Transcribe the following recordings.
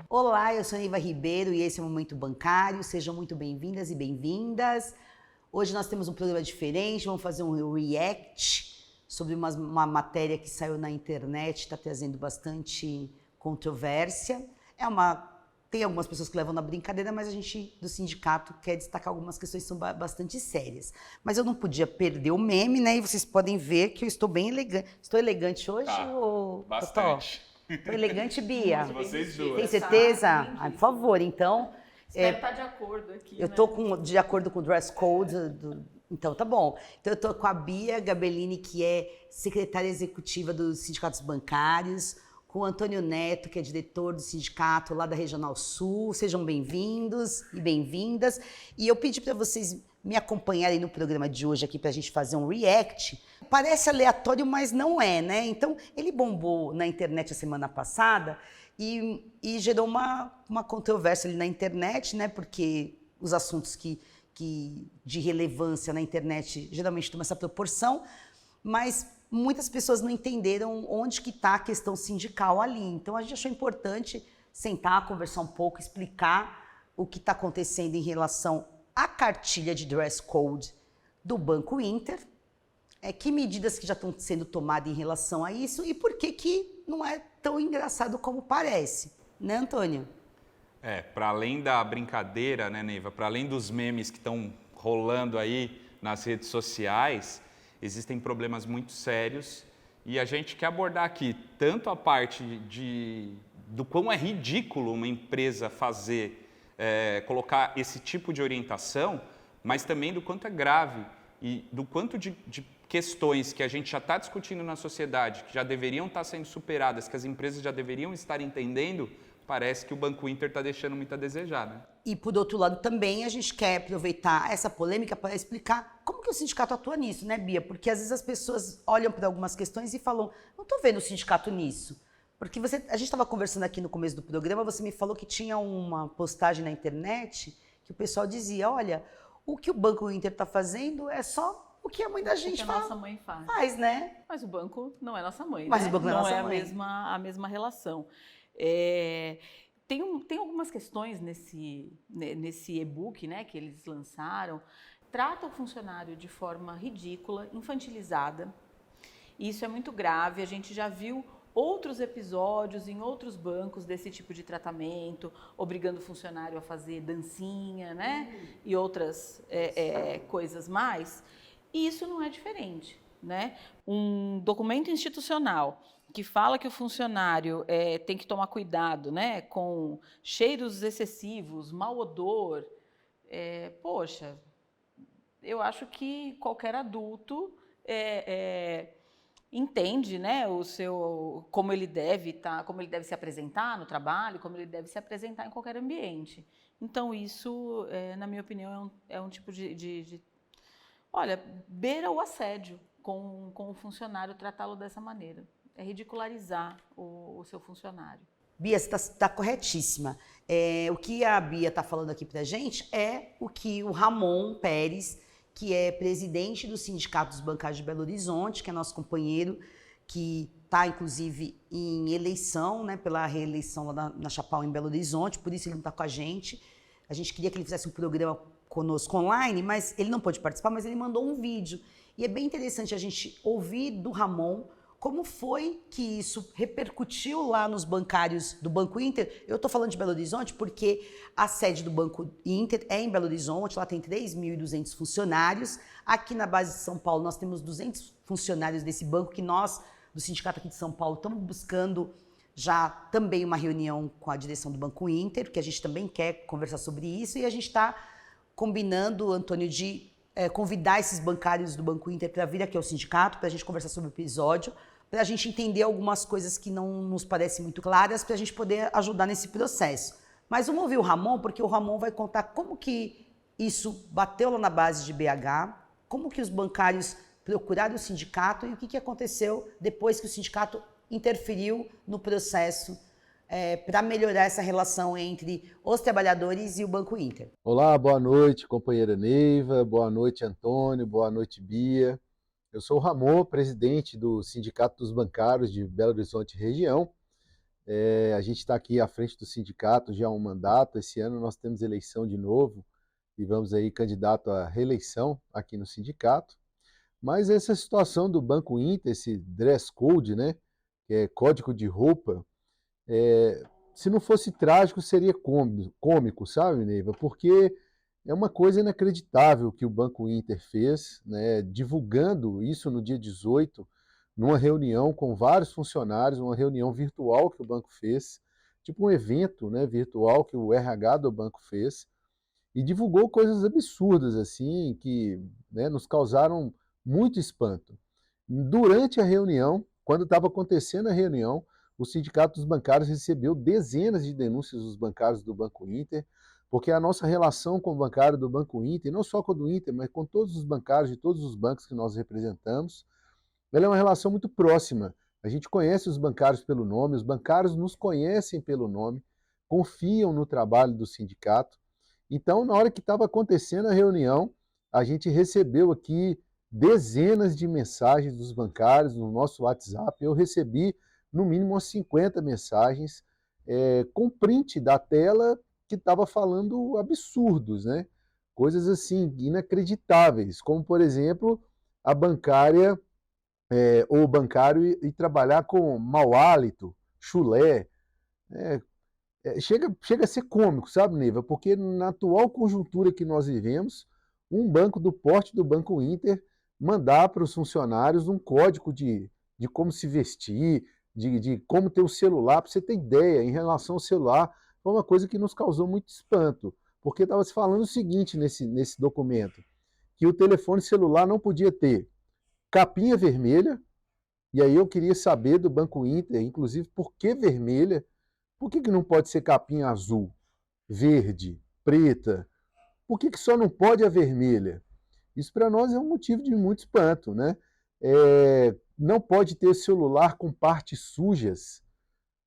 Olá, eu sou a Neiva Ribeiro e esse é o Momento Bancário. Sejam muito bem-vindas e bem-vindas. Hoje nós temos um programa diferente, vamos fazer um react sobre uma matéria que saiu na internet, está trazendo bastante controvérsia. Tem algumas pessoas que levam na brincadeira, mas a gente do sindicato quer destacar algumas questões que são bastante sérias. Mas eu não podia perder o meme, né? E vocês podem ver que eu estou bem elegante. Estou elegante hoje? Bastante. Estou elegante, Bia. Vocês duas. Tem certeza? Por favor, então. Espero estar de acordo aqui. Eu estou de acordo com o dress code. Então, tá bom. Então, eu estou com a Bia Gabellini, que é secretária executiva dos sindicatos bancários, com o Antônio Neto, que é diretor do sindicato lá da Regional Sul. Sejam bem-vindos e bem-vindas. E eu pedi para vocês me acompanharem no programa de hoje aqui para a gente fazer um react. Parece aleatório, mas não é, né? Então, ele bombou na internet a semana passada e gerou uma controvérsia ali na internet, né? Porque os assuntos que de relevância na internet geralmente tomam essa proporção, mas muitas pessoas não entenderam onde que está a questão sindical ali. Então, a gente achou importante sentar, conversar um pouco, explicar o que está acontecendo em relação à cartilha de dress code do Banco Inter, que medidas que já estão sendo tomadas em relação a isso e por que não é tão engraçado como parece, né, Antônio? Para além da brincadeira, né, Neiva, para além dos memes que estão rolando aí nas redes sociais, existem problemas muito sérios e a gente quer abordar aqui tanto a parte do quão é ridículo uma empresa colocar esse tipo de orientação, mas também do quanto é grave e do quanto de questões que a gente já está discutindo na sociedade, que já deveriam estar sendo superadas, que as empresas já deveriam estar entendendo, parece que o Banco Inter está deixando muito a desejar, né? E, por outro lado, também a gente quer aproveitar essa polêmica para explicar como que o sindicato atua nisso, né, Bia? Porque, às vezes, as pessoas olham para algumas questões e falam, não estou vendo o sindicato nisso. Porque a gente estava conversando aqui no começo do programa, você me falou que tinha uma postagem na internet que o pessoal dizia, olha, o que o Banco Inter está fazendo é só o que a mãe da gente faz. O que a nossa mãe faz, né? Mas o banco não é nossa mãe, Mas né? o banco não é nossa mãe. A mesma relação. Tem algumas questões nesse e-book, né, que eles lançaram, trata o funcionário de forma ridícula, infantilizada. Isso é muito grave, a gente já viu outros episódios em outros bancos desse tipo de tratamento, obrigando o funcionário a fazer dancinha, né, e outras coisas mais. E isso não é diferente, né? Um documento institucional que fala que o funcionário tem que tomar cuidado, né, com cheiros excessivos, mau odor, poxa, eu acho que qualquer adulto entende, né, como ele deve se apresentar no trabalho, como ele deve se apresentar em qualquer ambiente. Então isso, na minha opinião, é um tipo olha, beira o assédio com o funcionário, tratá-lo dessa maneira. É ridicularizar o seu funcionário. Bia, você está corretíssima. O que a Bia está falando aqui para a gente é o que o Ramon Pérez, que é presidente do Sindicato dos Bancários de Belo Horizonte, que é nosso companheiro, que está, inclusive, em eleição, né, pela reeleição lá na Chapal, em Belo Horizonte, por isso ele não está com a gente. A gente queria que ele fizesse um programa conosco online, mas ele não pôde participar, mas ele mandou um vídeo. E é bem interessante a gente ouvir do Ramon como foi que isso repercutiu lá nos bancários do Banco Inter. Eu estou falando de Belo Horizonte porque a sede do Banco Inter é em Belo Horizonte, lá tem 3.200 funcionários. Aqui na base de São Paulo nós temos 200 funcionários desse banco que nós, do sindicato aqui de São Paulo, estamos buscando já também uma reunião com a direção do Banco Inter, porque a gente também quer conversar sobre isso e a gente está combinando, Antônio, de convidar esses bancários do Banco Inter para vir aqui ao sindicato, para a gente conversar sobre o episódio, para a gente entender algumas coisas que não nos parecem muito claras, para a gente poder ajudar nesse processo. Mas vamos ouvir o Ramon, porque o Ramon vai contar como que isso bateu lá na base de BH, como que os bancários procuraram o sindicato e o que aconteceu depois que o sindicato interferiu no processo para melhorar essa relação entre os trabalhadores e o Banco Inter. Olá, boa noite, companheira Neiva, boa noite, Antônio, boa noite, Bia. Eu sou o Ramon, presidente do Sindicato dos Bancários de Belo Horizonte Região. A gente está aqui à frente do sindicato já há um mandato. Esse ano nós temos eleição de novo e vamos aí candidato à reeleição aqui no sindicato. Mas essa situação do Banco Inter, esse dress code, né, que é código de roupa, se não fosse trágico, seria cômico, sabe, Neiva? Porque é uma coisa inacreditável que o Banco Inter fez, né, divulgando isso no dia 18, numa reunião com vários funcionários, uma reunião virtual que o banco fez, tipo um evento, né, virtual que o RH do banco fez, e divulgou coisas absurdas, assim, que, né, nos causaram muito espanto. Durante a reunião, quando estava acontecendo a reunião, o Sindicato dos Bancários recebeu dezenas de denúncias dos bancários do Banco Inter, porque a nossa relação com o bancário do Banco Inter, e não só com o do Inter, mas com todos os bancários de todos os bancos que nós representamos, ela é uma relação muito próxima. A gente conhece os bancários pelo nome, os bancários nos conhecem pelo nome, confiam no trabalho do sindicato. Então, na hora que estava acontecendo a reunião, a gente recebeu aqui dezenas de mensagens dos bancários no nosso WhatsApp. Eu recebi, no mínimo, umas 50 mensagens com print da tela que estava falando absurdos, né? Coisas assim, inacreditáveis, como, por exemplo, a bancária ou o bancário e trabalhar com mau hálito, chulé. Chega a ser cômico, sabe, Neiva? Porque na atual conjuntura que nós vivemos, um banco do porte do Banco Inter mandar para os funcionários um código de como se vestir, de como ter o celular. Para você ter ideia, em relação ao celular, foi uma coisa que nos causou muito espanto, porque estava se falando o seguinte nesse documento, que o telefone celular não podia ter capinha vermelha, e aí eu queria saber do Banco Inter, inclusive, por que vermelha? Por que não pode ser capinha azul, verde, preta? Por que só não pode a vermelha? Isso para nós é um motivo de muito espanto, né? Não pode ter celular com partes sujas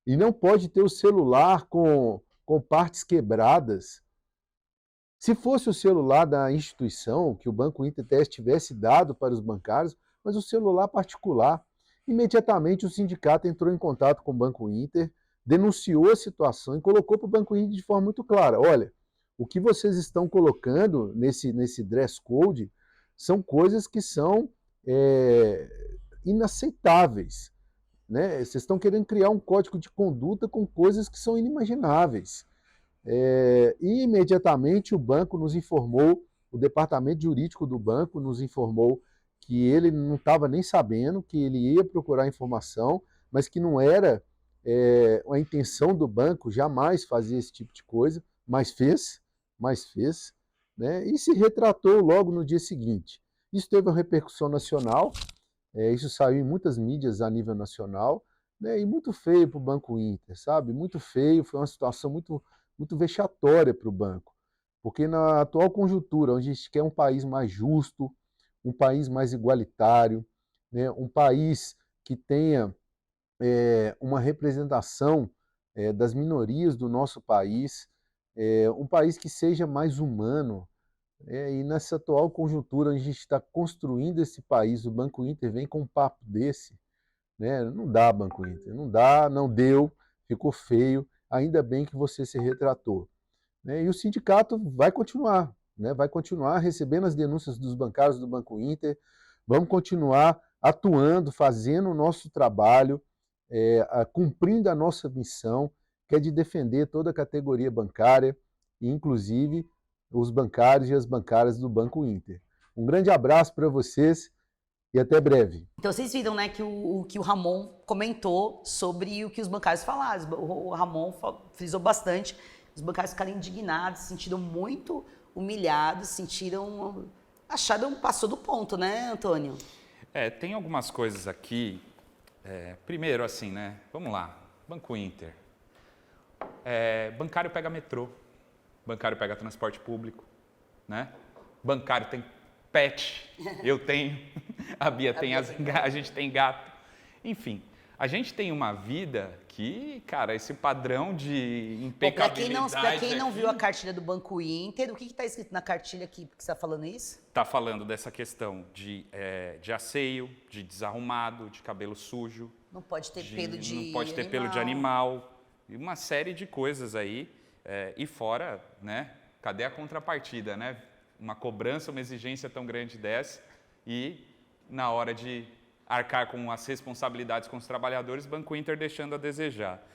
e não pode ter o celular com partes quebradas. Se fosse o celular da instituição, que o Banco Inter tivesse dado para os bancários, mas o celular particular, imediatamente o sindicato entrou em contato com o Banco Inter, denunciou a situação e colocou para o Banco Inter de forma muito clara: olha, o que vocês estão colocando nesse dress code são coisas que são inaceitáveis, né? Vocês estão querendo criar um código de conduta com coisas que são inimagináveis. E imediatamente o banco nos informou, o departamento jurídico do banco nos informou que ele não estava nem sabendo, que ele ia procurar informação, mas que não era a intenção do banco jamais fazer esse tipo de coisa, mas fez, né? E se retratou logo no dia seguinte. Isso teve uma repercussão nacional, isso saiu em muitas mídias a nível nacional, né? E muito feio para o Banco Inter, sabe? Muito feio, foi uma situação muito vexatória para o banco, porque na atual conjuntura, onde a gente quer um país mais justo, um país mais igualitário, né? Um país que tenha uma representação das minorias do nosso país, um país que seja mais humano, e nessa atual conjuntura, onde a gente está construindo esse país, o Banco Inter vem com um papo desse, né? Não dá, Banco Inter, não dá, não deu, ficou feio. Ainda bem que você se retratou, né? E o sindicato vai continuar, né? Vai continuar recebendo as denúncias dos bancários do Banco Inter, vamos continuar atuando, fazendo o nosso trabalho, cumprindo a nossa missão, que é de defender toda a categoria bancária, e inclusive os bancários e as bancárias do Banco Inter. Um grande abraço para vocês e até breve. Então vocês viram, né, que o Ramon comentou sobre o que os bancários falaram. O Ramon frisou bastante. Os bancários ficaram indignados, se sentiram muito humilhados, acharam passou do ponto, né, Antônio? Tem algumas coisas aqui. Primeiro, assim, né? Vamos lá. Banco Inter. Bancário pega metrô. Bancário pega transporte público, né? Bancário tem pet, eu tenho, a Bia tem, a gente tem gato. Enfim, a gente tem uma vida que, cara, esse padrão de impecabilidade... Para quem não viu a cartilha do Banco Inter, o que está escrito na cartilha aqui? Por que você está falando isso? Está falando dessa questão de asseio, de desarrumado, de cabelo sujo. Não pode ter pelo de Não pode ter pelo de animal. e uma série de coisas aí. E fora, né, cadê a contrapartida, né? Uma cobrança, uma exigência tão grande dessa e na hora de arcar com as responsabilidades com os trabalhadores, Banco Inter deixando a desejar.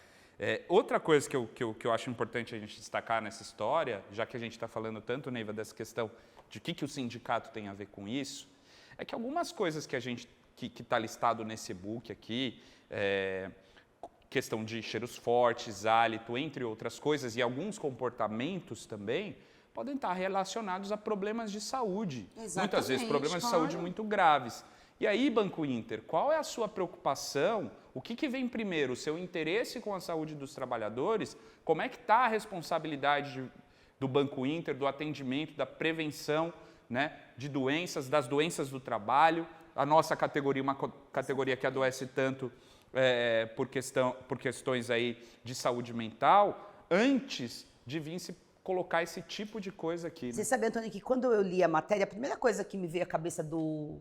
Outra coisa que eu acho importante a gente destacar nessa história, já que a gente está falando tanto, Neiva, dessa questão de o que o sindicato tem a ver com isso, é que algumas coisas que a gente que está listado nesse e-book aqui, questão de cheiros fortes, hálito, entre outras coisas, e alguns comportamentos também, podem estar relacionados a problemas de saúde. Exatamente, muitas vezes problemas de saúde muito graves. E aí, Banco Inter, qual é a sua preocupação? O que vem primeiro? O seu interesse com a saúde dos trabalhadores? Como é que está a responsabilidade do Banco Inter, do atendimento, da prevenção, né, de doenças, das doenças do trabalho? A nossa categoria, uma categoria que adoece tanto por questões aí de saúde mental, antes de vir se colocar esse tipo de coisa aqui. Né? Você sabe, Antônio, que quando eu li a matéria, a primeira coisa que me veio à cabeça do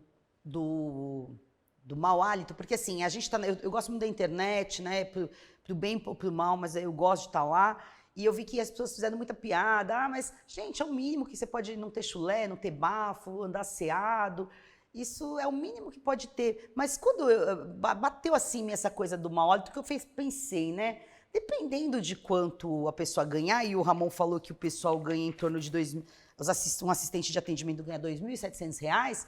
mau hálito, porque assim, a gente tá, eu gosto muito da internet, né, pro bem ou pro mal, mas eu gosto de estar lá, e eu vi que as pessoas fizeram muita piada, mas, gente, é o mínimo que você pode não ter chulé, não ter bafo, andar asseado, isso é o mínimo que pode ter. Mas quando bateu assim essa coisa do mau hálito, que eu pensei, né, dependendo de quanto a pessoa ganhar, e o Ramon falou que o pessoal ganha em torno de um assistente de atendimento ganha R$ 2.700,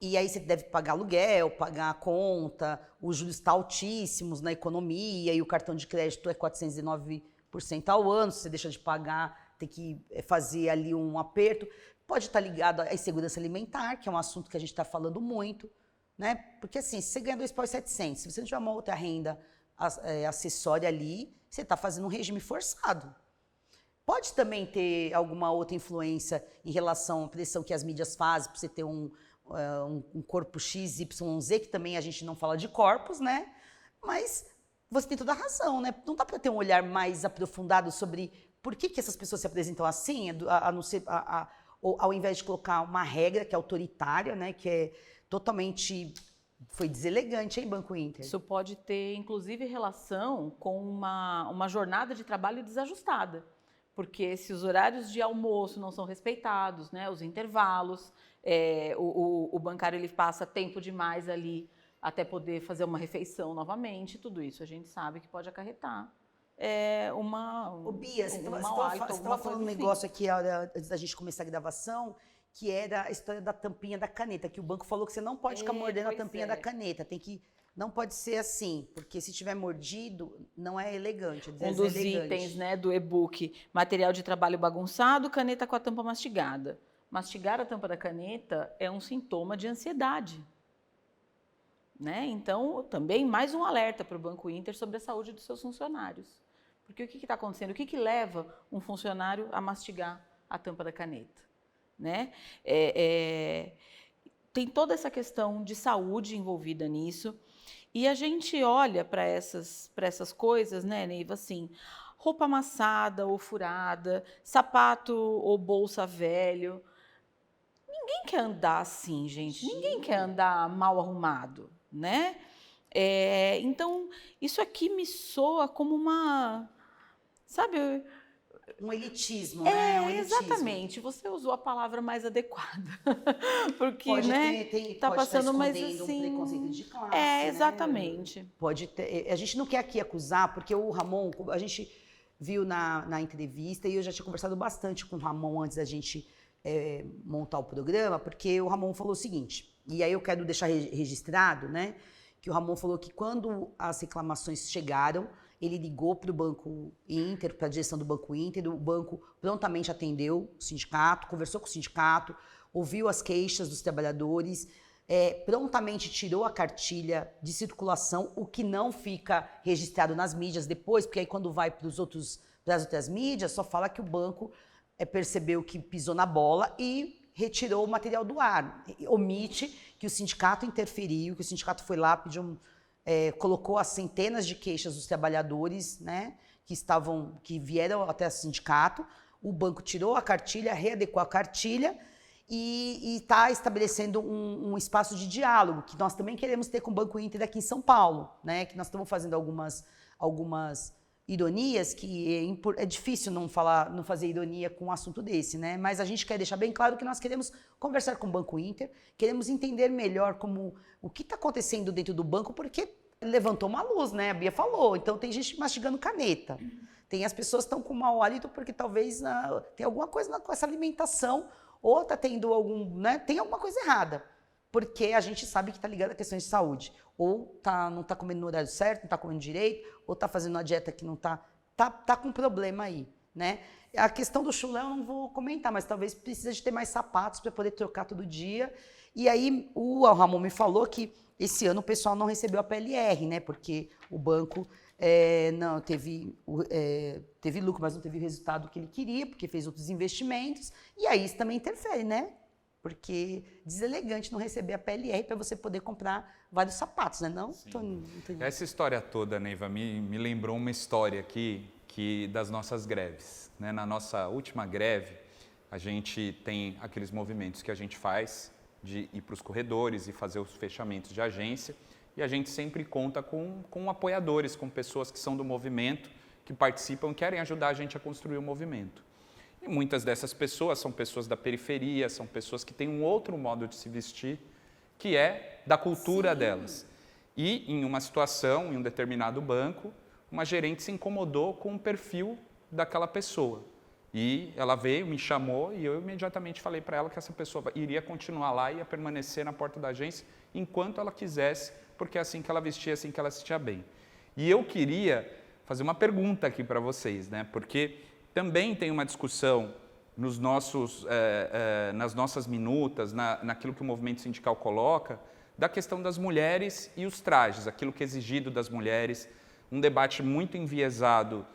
e aí você deve pagar aluguel, pagar a conta, os juros estão altíssimos na economia, e o cartão de crédito é 409% ao ano, se você deixa de pagar, tem que fazer ali um aperto. Pode estar ligado à insegurança alimentar, que é um assunto que a gente está falando muito, né? Porque assim, se você ganha R$ 2.700, se você não tiver uma outra renda acessória ali, você está fazendo um regime forçado. Pode também ter alguma outra influência em relação à pressão que as mídias fazem para você ter um corpo XYZ, que também a gente não fala de corpos, né? Mas você tem toda a razão, né? Não dá para ter um olhar mais aprofundado sobre por que essas pessoas se apresentam assim, ao invés de colocar uma regra que é autoritária, né? Que é totalmente... Foi deselegante, hein, Banco Inter? Isso pode ter, inclusive, relação com uma jornada de trabalho desajustada. Porque se os horários de almoço não são respeitados, né, os intervalos, o bancário ele passa tempo demais ali até poder fazer uma refeição novamente, tudo isso a gente sabe que pode acarretar Ô, Bia, você estava falando um negócio aqui antes da gente começar a gravação, que era a história da tampinha da caneta, que o banco falou que você não pode ficar mordendo a tampinha da caneta, não pode ser assim, porque se tiver mordido, não é elegante. Um dos itens, né, do e-book, material de trabalho bagunçado, caneta com a tampa mastigada. Mastigar a tampa da caneta é um sintoma de ansiedade. Né? Então, também mais um alerta para o Banco Inter sobre a saúde dos seus funcionários. Porque o que está acontecendo? O que leva um funcionário a mastigar a tampa da caneta? Né? Tem toda essa questão de saúde envolvida nisso. E a gente olha para essas coisas, né, Neiva, assim, roupa amassada ou furada, sapato ou bolsa velho. Ninguém quer andar assim, gente. Ninguém quer andar mal arrumado, né? Então, isso aqui me soa como uma, sabe... Um elitismo, né? Um elitismo. Exatamente. Você usou a palavra mais adequada. Porque, pode né, tá passando mais assim... um preconceito de classe, exatamente. Né? Pode ter... A gente não quer aqui acusar, porque o Ramon, a gente viu na entrevista, e eu já tinha conversado bastante com o Ramon antes da gente montar o programa, porque o Ramon falou o seguinte, e aí eu quero deixar registrado, né, que o Ramon falou que quando as reclamações chegaram, ele ligou para o Banco Inter, para a direção do Banco Inter, o banco prontamente atendeu o sindicato, conversou com o sindicato, ouviu as queixas dos trabalhadores, prontamente tirou a cartilha de circulação, o que não fica registrado nas mídias depois, porque aí quando vai para as outras mídias, só fala que o banco percebeu que pisou na bola e retirou o material do ar. Omite que o sindicato interferiu, que o sindicato foi lá, pediu colocou as centenas de queixas dos trabalhadores, né, que vieram até o sindicato. O banco tirou a cartilha, readequou a cartilha e está estabelecendo um espaço de diálogo, que nós também queremos ter com o Banco Inter aqui em São Paulo, né, que nós estamos fazendo algumas ironias que é difícil não fazer ironia com um assunto desse, né? Mas a gente quer deixar bem claro que nós queremos conversar com o Banco Inter, queremos entender melhor o que está acontecendo dentro do banco, porque levantou uma luz, né? A Bia falou. Então tem gente mastigando caneta. Tem as pessoas que estão com mau hálito porque talvez tem alguma coisa com essa alimentação ou está tendo né? Tem alguma coisa errada. Porque a gente sabe que está ligado a questões de saúde. Ou não está comendo no horário certo, não está comendo direito, ou está fazendo uma dieta que não está... Tá com problema aí, né? A questão do chulé eu não vou comentar, mas talvez precisa de ter mais sapatos para poder trocar todo dia. E aí o Ramon me falou que esse ano o pessoal não recebeu a PLR, né? Porque o banco não teve lucro, mas não teve o resultado que ele queria, porque fez outros investimentos. E aí isso também interfere, né? Porque deselegante não receber a PLR para você poder comprar vários sapatos, né? Não? Essa história toda, Neiva, me lembrou uma história aqui das nossas greves, né? Na nossa última greve, a gente tem aqueles movimentos que a gente faz de ir para os corredores e fazer os fechamentos de agência, e a gente sempre conta com apoiadores, com pessoas que são do movimento, que participam, querem ajudar a gente a construir o movimento. E muitas dessas pessoas são pessoas da periferia, são pessoas que têm um outro modo de se vestir, que é da cultura delas. E em uma situação, em um determinado banco, uma gerente se incomodou com o perfil daquela pessoa. E ela veio, me chamou e eu imediatamente falei para ela que essa pessoa iria continuar lá, ia permanecer na porta da agência enquanto ela quisesse, porque é assim que ela vestia, assim que ela se sentia bem. E eu queria fazer uma pergunta aqui para vocês, né? Porque também tem uma discussão nas nossas minutas, naquilo que o movimento sindical coloca, da questão das mulheres e os trajes, aquilo que é exigido das mulheres, um debate muito enviesado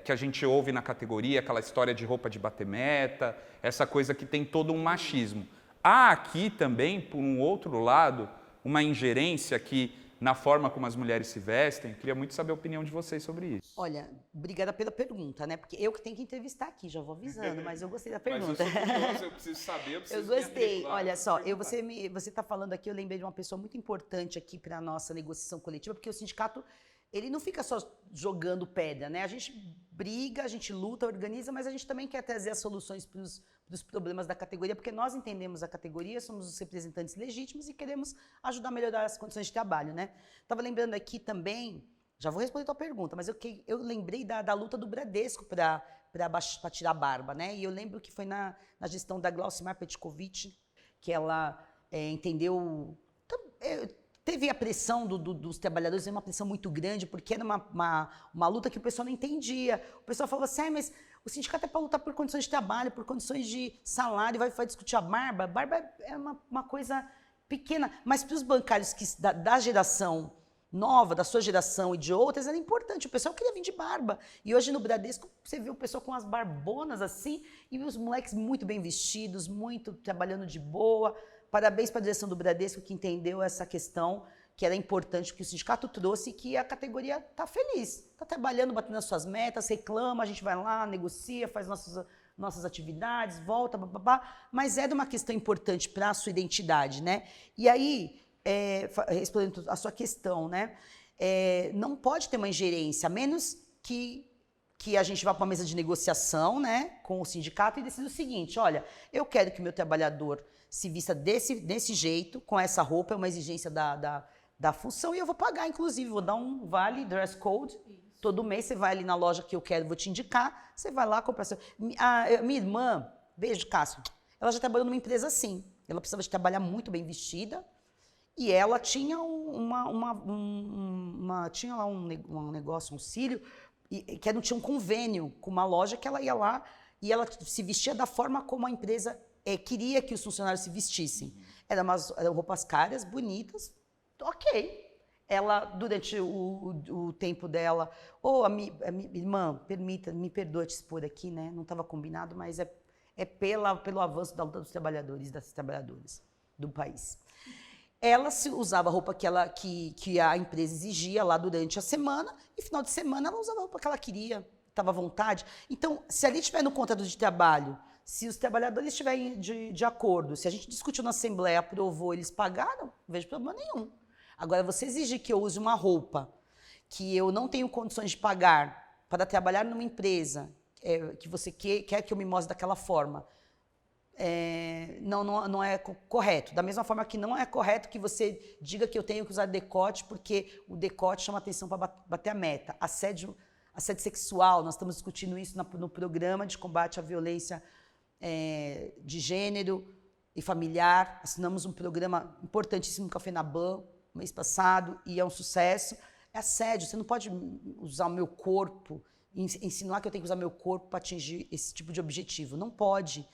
que a gente ouve na categoria, aquela história de roupa de bater meta, essa coisa que tem todo um machismo. Há aqui também, por um outro lado, uma ingerência que na forma como as mulheres se vestem. Queria muito saber a opinião de vocês sobre isso. Olha, obrigada pela pergunta, né? Porque eu que tenho que entrevistar aqui, já vou avisando, mas eu gostei da pergunta. Mas eu sou curioso, eu preciso saber, eu preciso Eu gostei. claro, Olha só, você está falando aqui, eu lembrei de uma pessoa muito importante aqui para a nossa negociação coletiva, porque o sindicato, ele não fica só jogando pedra, né? A gente briga, a gente luta, organiza, mas a gente também quer trazer as soluções para os problemas da categoria, porque nós entendemos a categoria, somos os representantes legítimos e queremos ajudar a melhorar as condições de trabalho, né? Estava lembrando aqui também, já vou responder a tua pergunta, mas eu lembrei da luta do Bradesco para tirar a barba, né? E eu lembro que foi na gestão da Glaucimar Petkovic que ela entendeu... Teve a pressão dos trabalhadores, uma pressão muito grande, porque era uma luta que o pessoal não entendia. O pessoal falava assim, mas o sindicato é para lutar por condições de trabalho, por condições de salário, vai discutir a barba. Barba é uma coisa pequena, mas para os bancários da geração nova, da sua geração e de outras, era importante. O pessoal queria vir de barba. E hoje no Bradesco, você vê o pessoal com as barbonas assim, e os moleques muito bem vestidos, muito trabalhando de boa. Parabéns para a direção do Bradesco que entendeu essa questão, que era importante, que o sindicato trouxe e que a categoria está feliz. Está trabalhando, batendo as suas metas, reclama, a gente vai lá, negocia, faz nossas atividades, volta, mas é de uma questão importante para a sua identidade, né? E aí, respondendo a sua questão, né? Não pode ter uma ingerência, a menos que a gente vá para uma mesa de negociação, né, com o sindicato e decida o seguinte, olha, eu quero que o meu trabalhador se vista desse jeito, com essa roupa, é uma exigência da função, e eu vou pagar, inclusive, vou dar um vale, dress code, todo mês você vai ali na loja que eu quero, vou te indicar, você vai lá comprar seu... Minha irmã, beijo, Cássio, ela já trabalhou numa empresa assim, ela precisava de trabalhar muito bem vestida, e ela tinha tinha lá um negócio, um cílio, que não tinha um convênio com uma loja que ela ia lá e ela se vestia da forma como a empresa queria que os funcionários se vestissem. Eram roupas caras, bonitas, ok. Ela, durante o tempo dela, a minha irmã, me perdoe te expor aqui, né? Não estava combinado, mas pelo avanço da luta dos trabalhadores, das trabalhadoras do país. Ela usava a roupa que a empresa exigia lá durante a semana, e final de semana ela usava a roupa que ela queria, estava à vontade. Então, se ali estiver no contrato de trabalho, se os trabalhadores estiverem de acordo, se a gente discutiu na Assembleia, aprovou, eles pagaram, não vejo problema nenhum. Agora, você exigir que eu use uma roupa que eu não tenho condições de pagar para trabalhar numa empresa que você quer que eu me mostre daquela forma, não é correto. Da mesma forma que não é correto que você diga que eu tenho que usar decote, porque o decote chama atenção para bater a meta. Assédio sexual, nós estamos discutindo isso no programa de combate à violência de gênero e familiar. Assinamos um programa importantíssimo com a FENABAN mês passado e é um sucesso. É assédio, você não pode usar o meu corpo, insinuar que eu tenho que usar meu corpo para atingir esse tipo de objetivo. Não pode.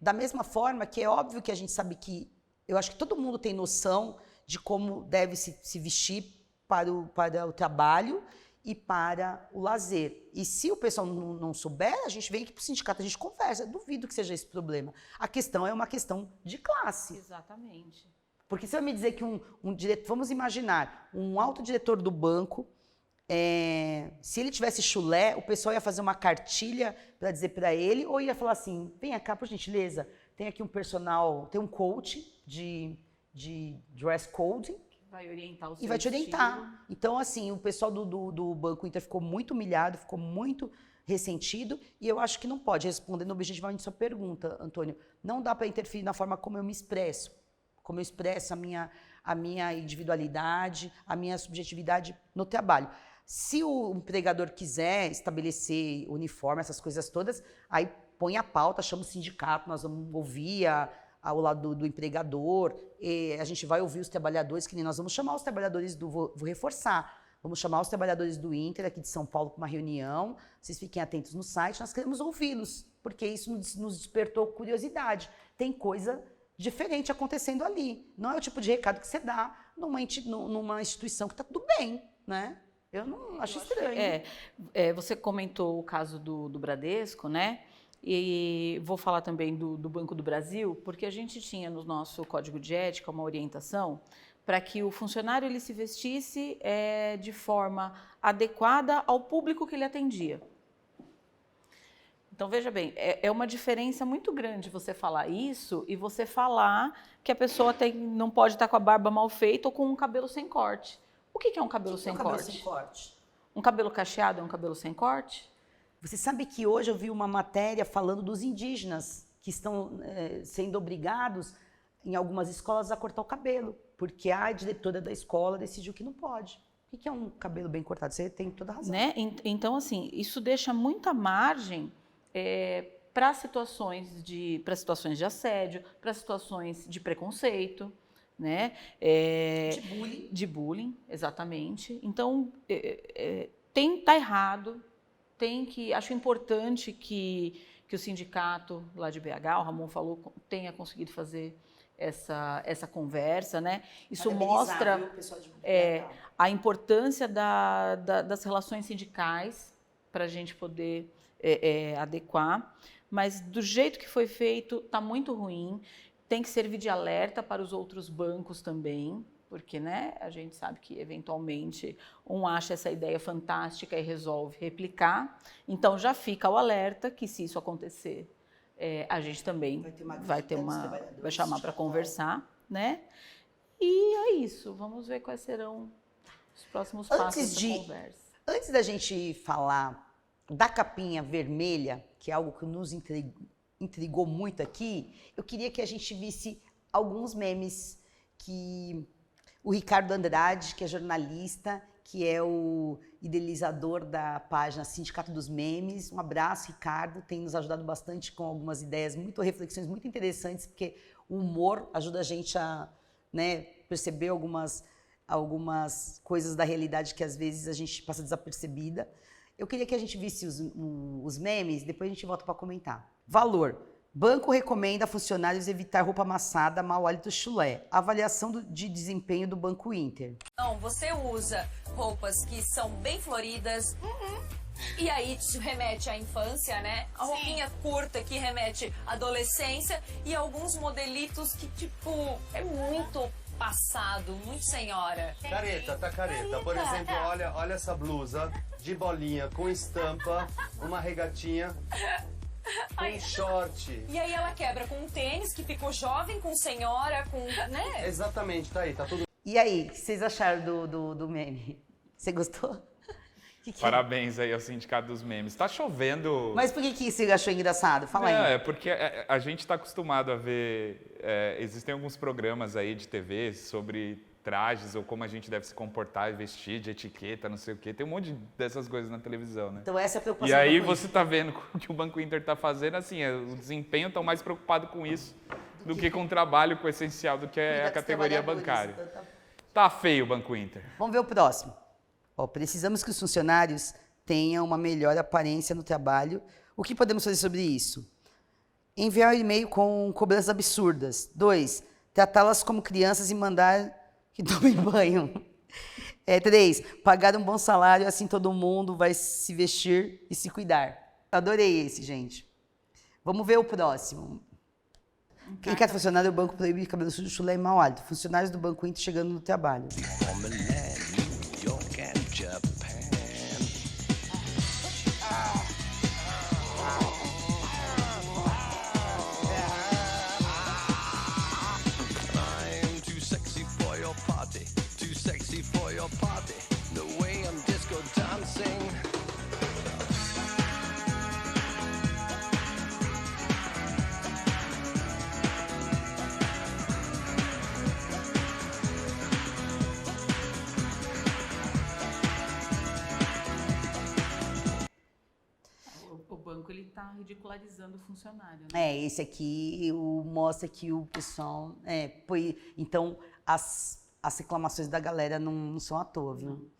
Da mesma forma que é óbvio que a gente sabe que, eu acho que todo mundo tem noção de como deve se vestir para o trabalho e para o lazer. E se o pessoal não souber, a gente vem aqui para o sindicato, a gente conversa. Eu duvido que seja esse problema. A questão é uma questão de classe. Exatamente. Porque você vai me dizer que vamos imaginar, um alto diretor do banco, se ele tivesse chulé, o pessoal ia fazer uma cartilha para dizer para ele, ou ia falar assim, vem cá, por gentileza, tem aqui um personal, tem um coach de dress code, Vai orientar o seu e vai te orientar. estilo. Então, assim, o pessoal do Banco Inter ficou muito humilhado, ficou muito ressentido, e eu acho que não pode, respondendo objetivamente sua pergunta, Antônio, não dá para interferir na forma como eu me expresso, como eu expresso a minha individualidade, a minha subjetividade no trabalho. Se o empregador quiser estabelecer uniforme, essas coisas todas, aí põe a pauta, chama o sindicato, nós vamos ouvir ao lado do empregador, a gente vai ouvir os trabalhadores, que nem nós vamos chamar os trabalhadores vou reforçar, vamos chamar os trabalhadores do Inter aqui de São Paulo para uma reunião, vocês fiquem atentos no site, nós queremos ouvi-los, porque isso nos despertou curiosidade. Tem coisa diferente acontecendo ali. Não é o tipo de recado que você dá numa instituição que está tudo bem, né? Eu não acho estranho. Você comentou o caso do Bradesco, né? E vou falar também do Banco do Brasil, porque a gente tinha no nosso código de ética uma orientação para que o funcionário ele se vestisse de forma adequada ao público que ele atendia. Então, veja bem, é uma diferença muito grande você falar isso e você falar que a pessoa não pode estar com a barba mal feita ou com um cabelo sem corte. O que é um cabelo sem corte? Um cabelo cacheado é um cabelo sem corte? Você sabe que hoje eu vi uma matéria falando dos indígenas que estão sendo obrigados, em algumas escolas, a cortar o cabelo, porque a diretora da escola decidiu que não pode. O que é um cabelo bem cortado? Você tem toda a razão. Né? Então, assim, isso deixa muita margem para situações de assédio, para situações de preconceito, né? De bullying, exatamente. Então, tá errado. Acho importante que o sindicato lá de BH, o Ramon falou, tenha conseguido fazer essa conversa, né? Isso mostra a importância das relações sindicais para a gente poder adequar, mas do jeito que foi feito está muito ruim. Tem que servir de alerta para os outros bancos também, porque, né, a gente sabe que, eventualmente, um acha essa ideia fantástica e resolve replicar. Então, já fica o alerta que, se isso acontecer, a gente também vai chamar para conversar, né? E é isso. Vamos ver quais serão os próximos passos da conversa. Antes da gente falar da capinha vermelha, que é algo que nos intrigou muito aqui, eu queria que a gente visse alguns memes que o Ricardo Andrade, que é jornalista, que é o idealizador da página Sindicato dos Memes. Um abraço, Ricardo, tem nos ajudado bastante com algumas ideias, reflexões muito interessantes, porque o humor ajuda a gente a, né, perceber algumas coisas da realidade que às vezes a gente passa desapercebida. Eu queria que a gente visse os memes, depois a gente volta para comentar. Valor. Banco recomenda a funcionários evitar roupa amassada, mau hálito, chulé. Avaliação de desempenho do Banco Inter. Não, você usa roupas que são bem floridas, e aí isso remete à infância, né? A roupinha curta que remete à adolescência e alguns modelitos que, tipo, é muito passado, muito senhora. Careta, tá careta. Por exemplo, olha essa blusa de bolinha com estampa, uma regatinha... com short. E aí ela quebra com um tênis que ficou jovem, com senhora, com... né? Exatamente, tá aí, tá tudo... E aí, o que vocês acharam do meme? Você gostou? Que é? Parabéns aí ao Sindicato dos Memes. Tá chovendo. Mas por que você achou engraçado? Fala aí. É porque a gente está acostumado a ver. Existem alguns programas aí de TV sobre trajes ou como a gente deve se comportar e vestir, de etiqueta, não sei o quê. Tem um monte dessas coisas na televisão, né? Então essa é a preocupação. E aí do Banco você está vendo o que o Banco Inter está fazendo, assim, o desempenho estão mais preocupado com isso do que com o trabalho, com o essencial do que é a categoria bancária. Tá feio o Banco Inter. Vamos ver o próximo. Ó, precisamos que os funcionários tenham uma melhor aparência no trabalho. O que podemos fazer sobre isso? Enviar um e-mail com cobranças absurdas. 2. Tratá-las como crianças e mandar que tomem banho. 3. Pagar um bom salário, assim todo mundo vai se vestir e se cuidar. Adorei esse, gente. Vamos ver o próximo. Quem quer funcionário do banco proíbe cabelo sujo, chulé e mau hálito. Funcionários do Banco Inter chegando no trabalho. O banco ele está ridicularizando o funcionário, né? Esse aqui mostra que o pessoal... então, as reclamações da galera não são à toa, viu?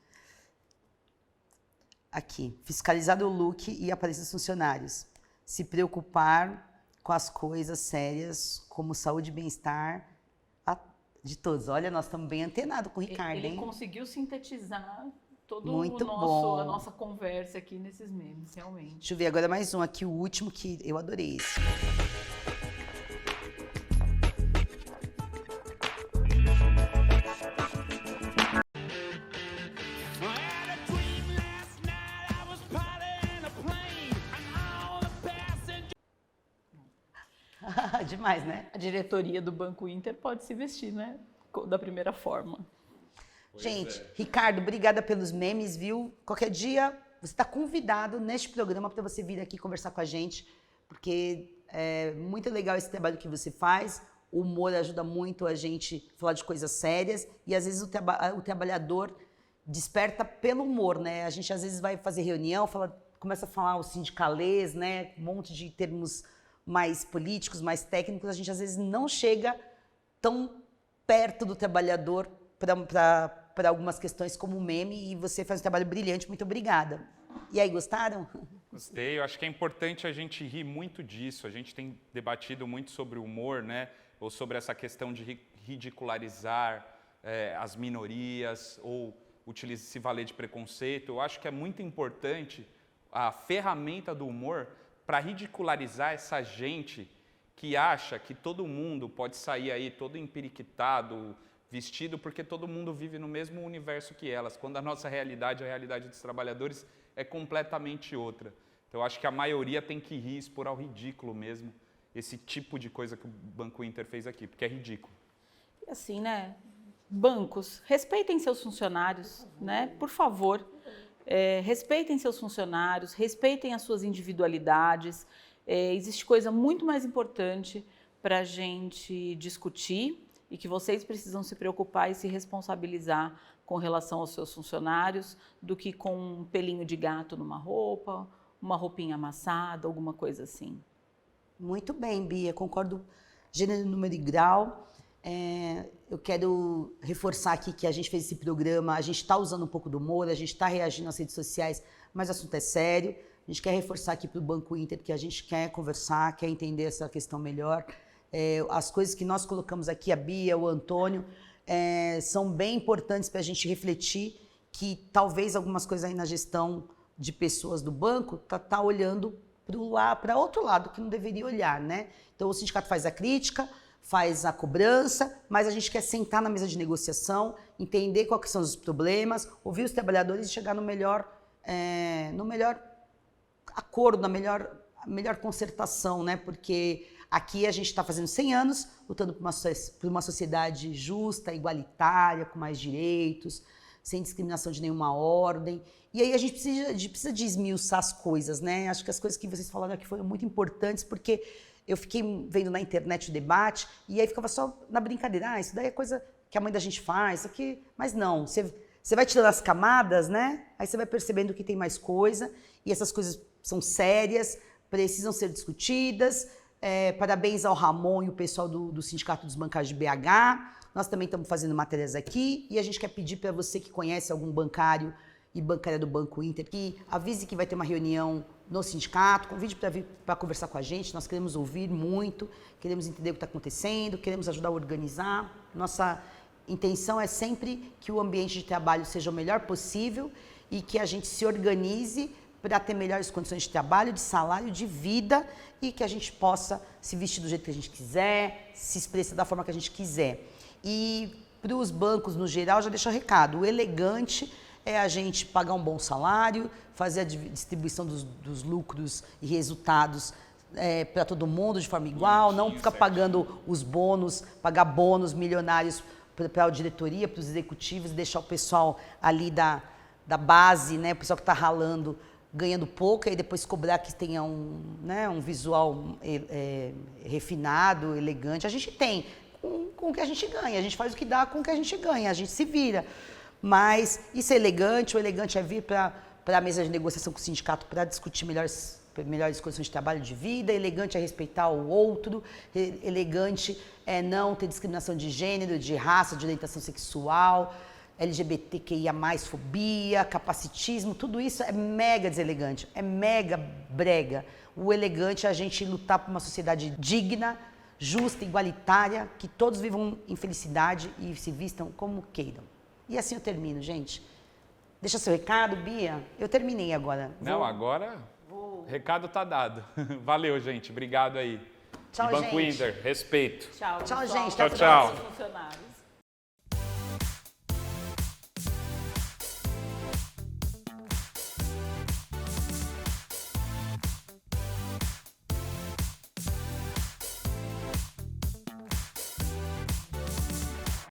Aqui, fiscalizar o look e a aparência dos funcionários. Se preocupar com as coisas sérias, como saúde e bem-estar de todos. Olha, nós estamos bem antenados com o Ricardo, Ele hein? conseguiu sintetizar todo Muito a bom. nossa conversa aqui nesses memes, realmente. Deixa eu ver agora mais um aqui, o último, que eu adorei esse. Demais, né? A diretoria do Banco Inter pode se vestir, né? Da primeira forma. Gente, Ricardo, obrigada pelos memes, viu? Qualquer dia você está convidado neste programa para você vir aqui conversar com a gente, porque é muito legal esse trabalho que você faz. O humor ajuda muito a gente a falar de coisas sérias e às vezes o trabalhador desperta pelo humor, né? A gente às vezes vai fazer reunião, começa a falar o sindicalês, né? Um monte de termos mais políticos, mais técnicos, a gente às vezes não chega tão perto do trabalhador para algumas questões como o meme, e você faz um trabalho brilhante, muito obrigada. E aí, gostaram? Gostei, eu acho que é importante a gente rir muito disso, a gente tem debatido muito sobre o humor, né? Ou sobre essa questão de ridicularizar as minorias, ou se valer de preconceito. Eu acho que é muito importante a ferramenta do humor para ridicularizar essa gente que acha que todo mundo pode sair aí todo empiriquitado, vestido, porque todo mundo vive no mesmo universo que elas, quando a nossa realidade, a realidade dos trabalhadores, é completamente outra. Então, eu acho que a maioria tem que rir, expor ao ridículo mesmo, esse tipo de coisa que o Banco Inter fez aqui, porque é ridículo. E assim, né? Bancos, respeitem seus funcionários, né? Por favor. Respeitem seus funcionários, respeitem as suas individualidades. Existe coisa muito mais importante para a gente discutir e que vocês precisam se preocupar e se responsabilizar com relação aos seus funcionários do que com um pelinho de gato numa roupa, uma roupinha amassada, alguma coisa assim. Muito bem, Bia, concordo gênero, número e grau. Eu quero reforçar aqui que a gente fez esse programa, a gente está usando um pouco do humor, a gente está reagindo nas redes sociais, mas o assunto é sério. A gente quer reforçar aqui para o Banco Inter que a gente quer conversar, quer entender essa questão melhor. As coisas que nós colocamos aqui, a Bia, o Antônio, são bem importantes para a gente refletir que talvez algumas coisas aí na gestão de pessoas do banco tá olhando para outro lado que não deveria olhar, né? Então o sindicato faz a crítica, faz a cobrança, mas a gente quer sentar na mesa de negociação, entender quais são os problemas, ouvir os trabalhadores e chegar no melhor acordo, na melhor concertação, né? Porque aqui a gente está fazendo 100 anos, lutando por uma sociedade justa, igualitária, com mais direitos, sem discriminação de nenhuma ordem. E aí a gente precisa de esmiuçar as coisas, né? Acho que as coisas que vocês falaram aqui foram muito importantes, porque eu fiquei vendo na internet o debate e aí ficava só na brincadeira. Isso daí é coisa que a mãe da gente faz, isso aqui... Mas não, você vai tirando as camadas, né? Aí você vai percebendo que tem mais coisa e essas coisas são sérias, precisam ser discutidas. Parabéns ao Ramon e o pessoal do Sindicato dos Bancários de BH. Nós também estamos fazendo matérias aqui e a gente quer pedir para você que conhece algum bancário e bancária do Banco Inter que avise que vai ter uma reunião no sindicato, convide para vir para conversar com a gente. Nós queremos ouvir muito, queremos entender o que está acontecendo, queremos ajudar a organizar. Nossa intenção é sempre que o ambiente de trabalho seja o melhor possível e que a gente se organize para ter melhores condições de trabalho, de salário, de vida e que a gente possa se vestir do jeito que a gente quiser, se expressar da forma que a gente quiser. E para os bancos, no geral, já deixo o recado. O elegante é a gente pagar um bom salário, fazer a distribuição dos lucros e resultados para todo mundo de forma igual, não ficar pagando os bônus, pagar bônus milionários para a diretoria, para os executivos, deixar o pessoal ali da base, né, o pessoal que está ralando, ganhando pouco, e depois cobrar que tenha um visual refinado, elegante. A gente tem com o que a gente ganha, a gente faz o que dá com o que a gente ganha, a gente se vira. Mas isso é elegante, o elegante é vir para a mesa de negociação com o sindicato para discutir melhores condições de trabalho, de vida, elegante é respeitar o outro, elegante é não ter discriminação de gênero, de raça, de orientação sexual, LGBTQIA+, fobia, capacitismo, tudo isso é mega deselegante, é mega brega. O elegante é a gente lutar por uma sociedade digna, justa, igualitária, que todos vivam em felicidade e se vistam como queiram. E assim eu termino, gente. Deixa seu recado, Bia. Eu terminei agora. Não, agora o recado tá dado. Valeu, gente. Obrigado aí. Tchau, Banco gente. Inter, respeito. Tchau, Tchau, pessoal. gente. Tchau, tchau. Funcionários.